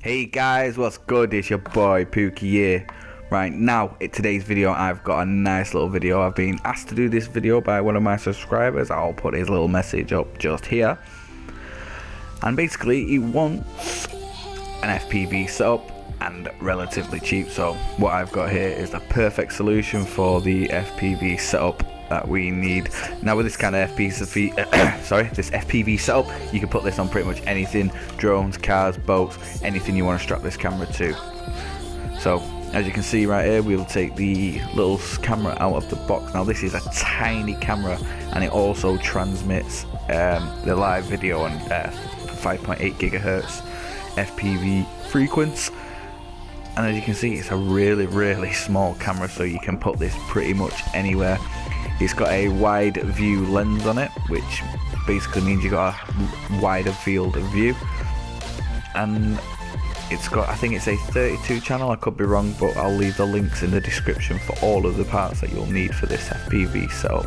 Hey guys, what's good? It's your boy Pookie here. Right now, in today's video, I've got a nice little video. I've been asked to do this video by one of my subscribers. I'll put his little message up just here. And basically, he wants an FPV setup and relatively cheap. So what I've got here is the perfect solution for the FPV setup that we need. Now with this kind of this FPV setup, you can put this on pretty much anything: drones, cars, boats, anything you want to strap this camera to. So as you can see right here, we'll take the little camera out of the box. Now this is a tiny camera, and it also transmits the live video on 5.8 gigahertz FPV frequency. And as you can see, it's a really small camera, so you can put this pretty much anywhere. It's got a wide view lens on it, which basically means you got a wider field of view. And it's got, I think it's a 32 channel, I could be wrong, but I'll leave the links in the description for all of the parts that you'll need for this FPV setup.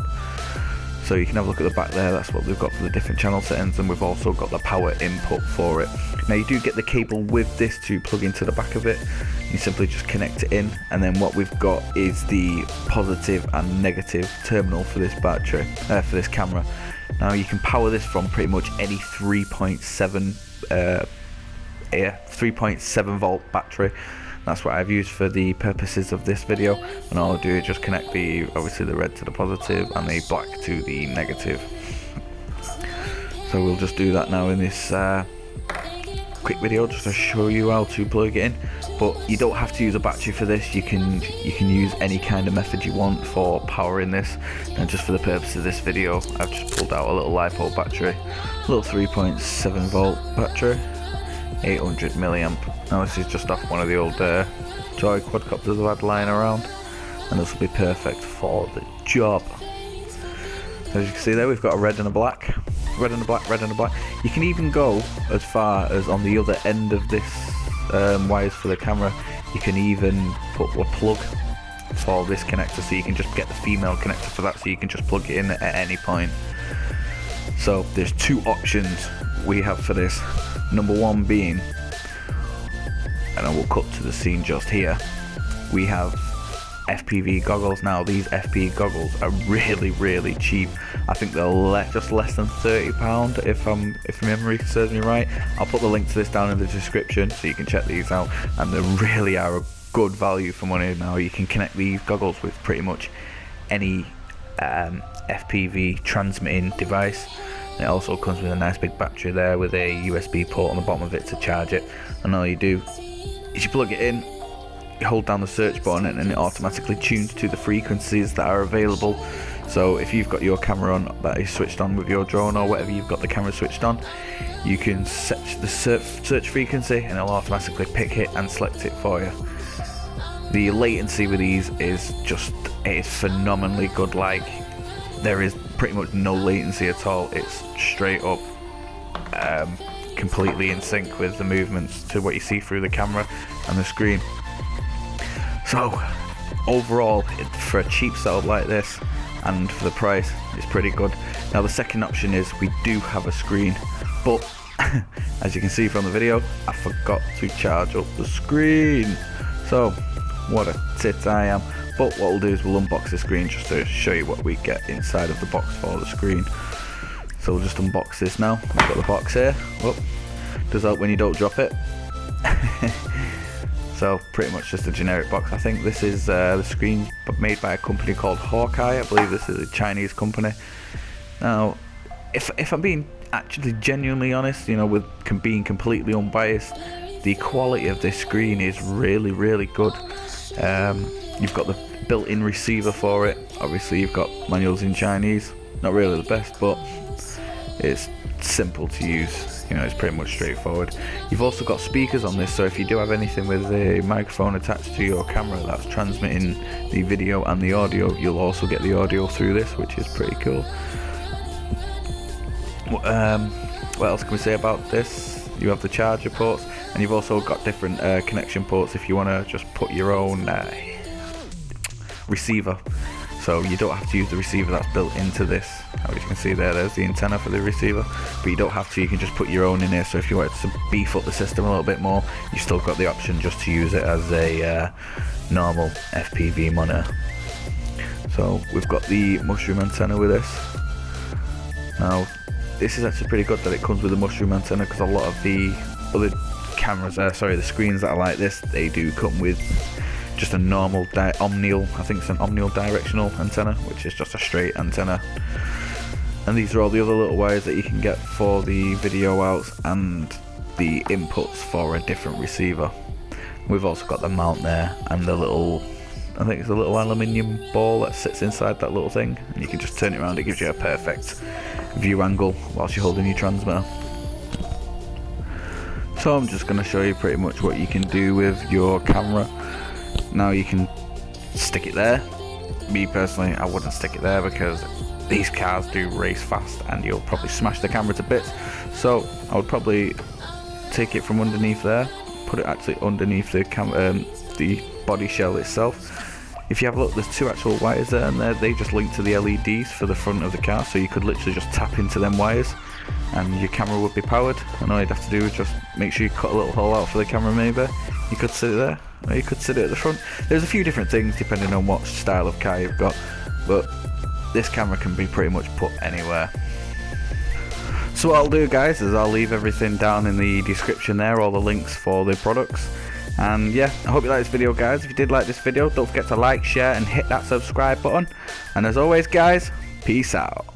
So you can have a look at the back there. That's what we've got for the different channel settings, and we've also got the power input for it. Now you do get the cable with this to plug into the back of it. You simply just connect it in, and then what we've got is the positive and negative terminal for this battery, for this camera. Now you can power this from pretty much any 3.7 volt battery. That's what I've used for the purposes of this video, and all I do is just connect obviously the red to the positive and the black to the negative. So we'll just do that now in this quick video, just to show you how to plug it in. But you don't have to use a battery for this. You can use any kind of method you want for powering this. And just for the purpose of this video, I've just pulled out a little LiPo battery, a little 3.7 volt battery, 800 milliamp. Now this is just off one of the old toy quadcopters I've had lying around, and this will be perfect for the job. As you can see there, we've got a red and a black, red and a black, red and a black. You can even go as far as on the other end of this wires for the camera, you can even put a plug for this connector, so you can just get the female connector for that, so you can just plug it in at any point. So there's two options we have for this. Number one being, and I will cut to the scene just here, we have FPV goggles. Now these FPV goggles are really cheap. I think they're just less than £30 if memory serves me right. I'll put the link to this down in the description so you can check these out, and they really are a good value for money. Now you can connect these goggles with pretty much any FPV transmitting device. It also comes with a nice big battery there with a USB port on the bottom of it to charge it, and all you do is you plug it in, you hold down the search button, and it automatically tunes to the frequencies that are available. So if you've got your camera on that is switched on with your drone, or whatever you've got the camera switched on, you can set the search frequency and it'll automatically pick it and select it for you. The latency with these is phenomenally good. Like, there is pretty much no latency at all. It's straight up completely in sync with the movements to what you see through the camera and the screen. So overall, for a cheap setup like this and for the price, it's pretty good. Now the second option is we do have a screen, but as you can see from the video, I forgot to charge up the screen. So what a tit I am. But what we'll do is we'll unbox the screen just to show you what we get inside of the box for the screen. So we'll just unbox this now. We've got the box here. Whoop. Does help when you don't drop it. So pretty much just a generic box. I think this is the screen made by a company called Hawkeye. I believe this is a Chinese company. Now, if I'm being actually genuinely honest, you know, with being completely unbiased, the quality of this screen is really good. You've got the built-in receiver for it. Obviously you've got manuals in Chinese, not really the best, but it's simple to use. You know, it's pretty much straightforward. You've also got speakers on this, so if you do have anything with a microphone attached to your camera that's transmitting the video and the audio, you'll also get the audio through this, which is pretty cool. What else can we say about this? You have the charger ports, and you've also got different connection ports if you want to just put your own receiver so you don't have to use the receiver that's built into this. As you can see there's the antenna for the receiver, but you don't have to, you can just put your own in here. So if you wanted to beef up the system a little bit more, you still got the option just to use it as a normal FPV monitor. So we've got the mushroom antenna with this. Now this is actually pretty good that it comes with a mushroom antenna, because a lot of the other cameras, the screens that are like this, they do come with just a normal omnial, I think it's an omnial directional antenna, which is just a straight antenna. And these are all the other little wires that you can get for the video outs and the inputs for a different receiver. We've also got the mount there and the little, I think it's a little aluminium ball that sits inside that little thing, and you can just turn it around. It gives you a perfect view angle whilst you're holding your transmitter. So I'm just going to show you pretty much what you can do with your camera. Now you can stick it there. Me personally, I wouldn't stick it there because these cars do race fast and you'll probably smash the camera to bits. So I would probably take it from underneath there, put it actually underneath the body shell itself. If you have a look, there's two actual wires there, and they just link to the LEDs for the front of the car, so you could literally just tap into them wires and your camera would be powered, and all you'd have to do is just make sure you cut a little hole out for the camera. Maybe you could sit it there, or you could sit it at the front. There's a few different things depending on what style of car you've got, but this camera can be pretty much put anywhere. So what I'll do, guys, is I'll leave everything down in the description there, all the links for the products. And yeah, I hope you like this video, guys. If you did like this video, don't forget to like, share and hit that subscribe button. And as always, guys, peace out.